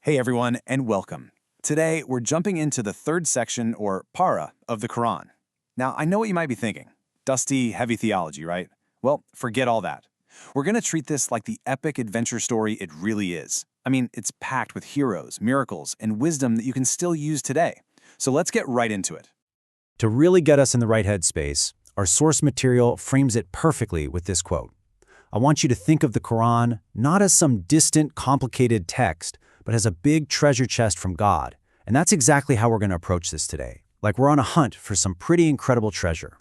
Hey everyone, and welcome. Today, we're jumping into the third section, or para, of the Quran. Now, I know what you might be thinking. Dusty, heavy theology, right? Well, forget all that. We're going to treat this like the epic adventure story it really is. I mean, it's packed with heroes, miracles, and wisdom that you can still use today. So let's get right into it. To really get us in the right headspace, our source material frames it perfectly with this quote. I want you to think of the Quran not as some distant, complicated text, but as a big treasure chest from God. And that's exactly how we're going to approach this today, like we're on a hunt for some pretty incredible treasure.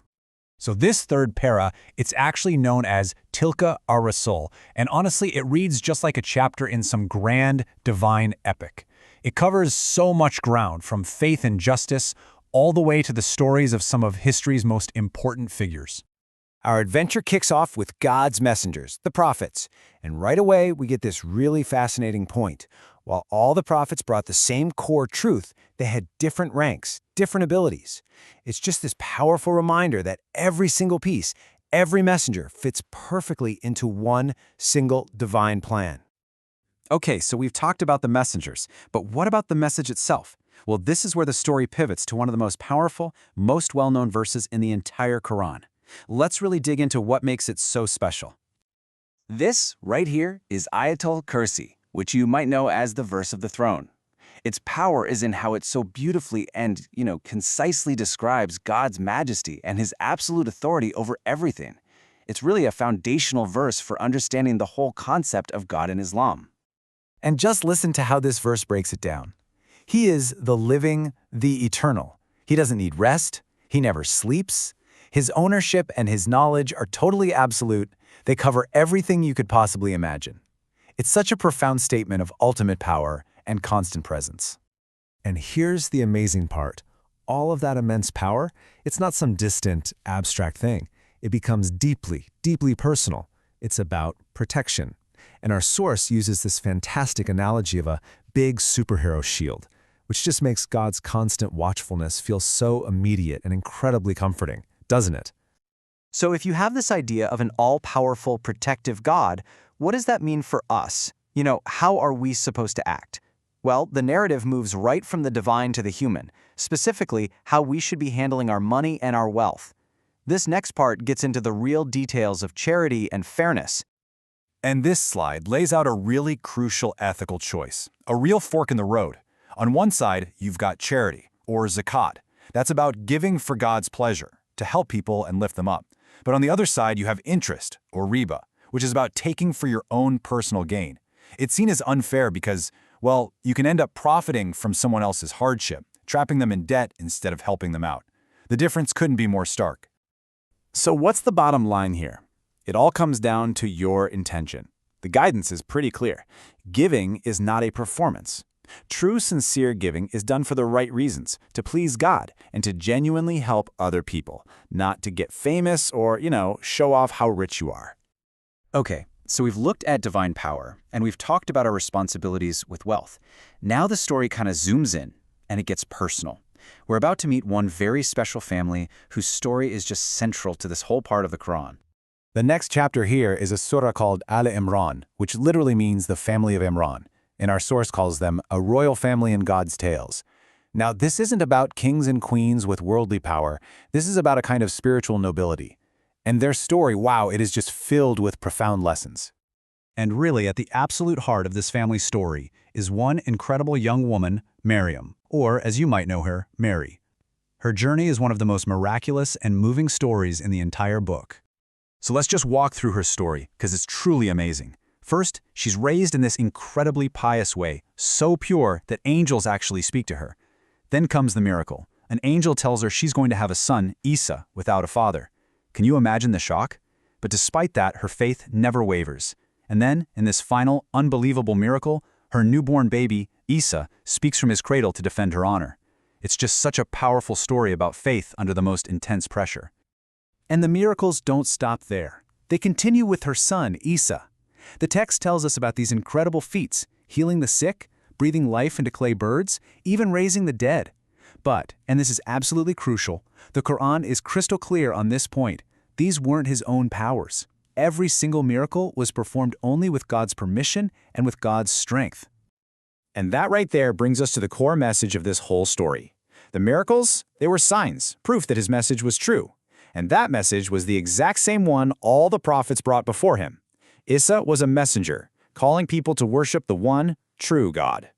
So this third para, it's actually known as Tilka ar-Rusul, and honestly, it reads just like a chapter in some grand, divine epic. It covers so much ground, from faith and justice, all the way to the stories of some of history's most important figures. Our adventure kicks off with God's messengers, the prophets, and right away we get this really fascinating point. While all the prophets brought the same core truth, they had different ranks, different abilities. It's just this powerful reminder that every single piece, every messenger fits perfectly into one single divine plan. Okay, so we've talked about the messengers, but what about the message itself? Well, this is where the story pivots to one of the most powerful, most well-known verses in the entire Quran. Let's really dig into what makes it so special. This right here is Ayat-ul-Kursi, which you might know as the verse of the throne. Its power is in how it so beautifully and, concisely describes God's majesty and his absolute authority over everything. It's really a foundational verse for understanding the whole concept of God in Islam. And just listen to how this verse breaks it down. He is the living, the eternal. He doesn't need rest. He never sleeps. His ownership and his knowledge are totally absolute. They cover everything you could possibly imagine. It's such a profound statement of ultimate power and constant presence. And here's the amazing part. All of that immense power, it's not some distant, abstract thing. It becomes deeply, deeply personal. It's about protection. And our source uses this fantastic analogy of a big superhero shield, which just makes God's constant watchfulness feel so immediate and incredibly comforting, doesn't it? So if you have this idea of an all-powerful, protective God, what does that mean for us? How are we supposed to act? Well, the narrative moves right from the divine to the human, specifically how we should be handling our money and our wealth. This next part gets into the real details of charity and fairness. And this slide lays out a really crucial ethical choice, a real fork in the road. On one side, you've got charity, or zakat. That's about giving for God's pleasure, to help people and lift them up. But on the other side, you have interest, or riba, which is about taking for your own personal gain. It's seen as unfair because, well, you can end up profiting from someone else's hardship, trapping them in debt instead of helping them out. The difference couldn't be more stark. So what's the bottom line here? It all comes down to your intention. The guidance is pretty clear. Giving is not a performance. True, sincere giving is done for the right reasons, to please God and to genuinely help other people, not to get famous or, show off how rich you are. Okay, so we've looked at divine power, and we've talked about our responsibilities with wealth. Now the story kind of zooms in, and it gets personal. We're about to meet one very special family whose story is just central to this whole part of the Quran. The next chapter here is a surah called Aal-e-Imran, which literally means the family of Imran, and our source calls them a royal family in God's tales. Now, this isn't about kings and queens with worldly power. This is about a kind of spiritual nobility. And their story, wow, it is just filled with profound lessons. And really, at the absolute heart of this family story is one incredible young woman, Maryam, or as you might know her, Mary. Her journey is one of the most miraculous and moving stories in the entire book. So let's just walk through her story, because it's truly amazing. First, she's raised in this incredibly pious way, so pure that angels actually speak to her. Then comes the miracle. An angel tells her she's going to have a son, Isa, without a father. Can you imagine the shock? But despite that, her faith never wavers. And then, in this final, unbelievable miracle, her newborn baby, Isa, speaks from his cradle to defend her honor. It's just such a powerful story about faith under the most intense pressure. And the miracles don't stop there. They continue with her son, Isa. The text tells us about these incredible feats, healing the sick, breathing life into clay birds, even raising the dead. But, and this is absolutely crucial, the Quran is crystal clear on this point. These weren't his own powers. Every single miracle was performed only with God's permission and with God's strength. And that right there brings us to the core message of this whole story. The miracles, they were signs, proof that his message was true. And that message was the exact same one all the prophets brought before him. Isa was a messenger, calling people to worship the one true God.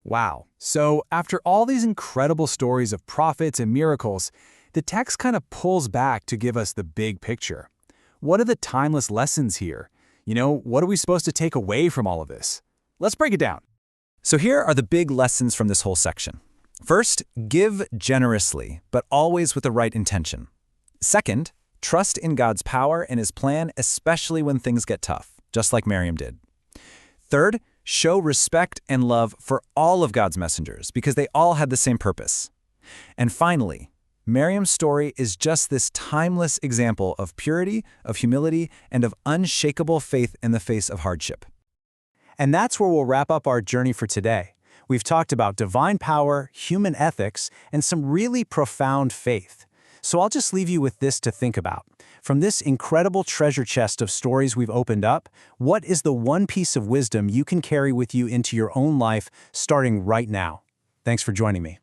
Wow. So after all these incredible stories of prophets and miracles, the text kind of pulls back to give us the big picture. What are the timeless lessons here? What are we supposed to take away from all of this? Let's break it down. So here are the big lessons from this whole section. First, give generously, but always with the right intention. Second, trust in God's power and his plan, especially when things get tough, just like Maryam did. Third, show respect and love for all of God's messengers because they all had the same purpose. And finally, Maryam's story is just this timeless example of purity, of humility, and of unshakable faith in the face of hardship. And that's where we'll wrap up our journey for today. We've talked about divine power, human ethics, and some really profound faith. So I'll just leave you with this to think about. From this incredible treasure chest of stories we've opened up, what is the one piece of wisdom you can carry with you into your own life starting right now? Thanks for joining me.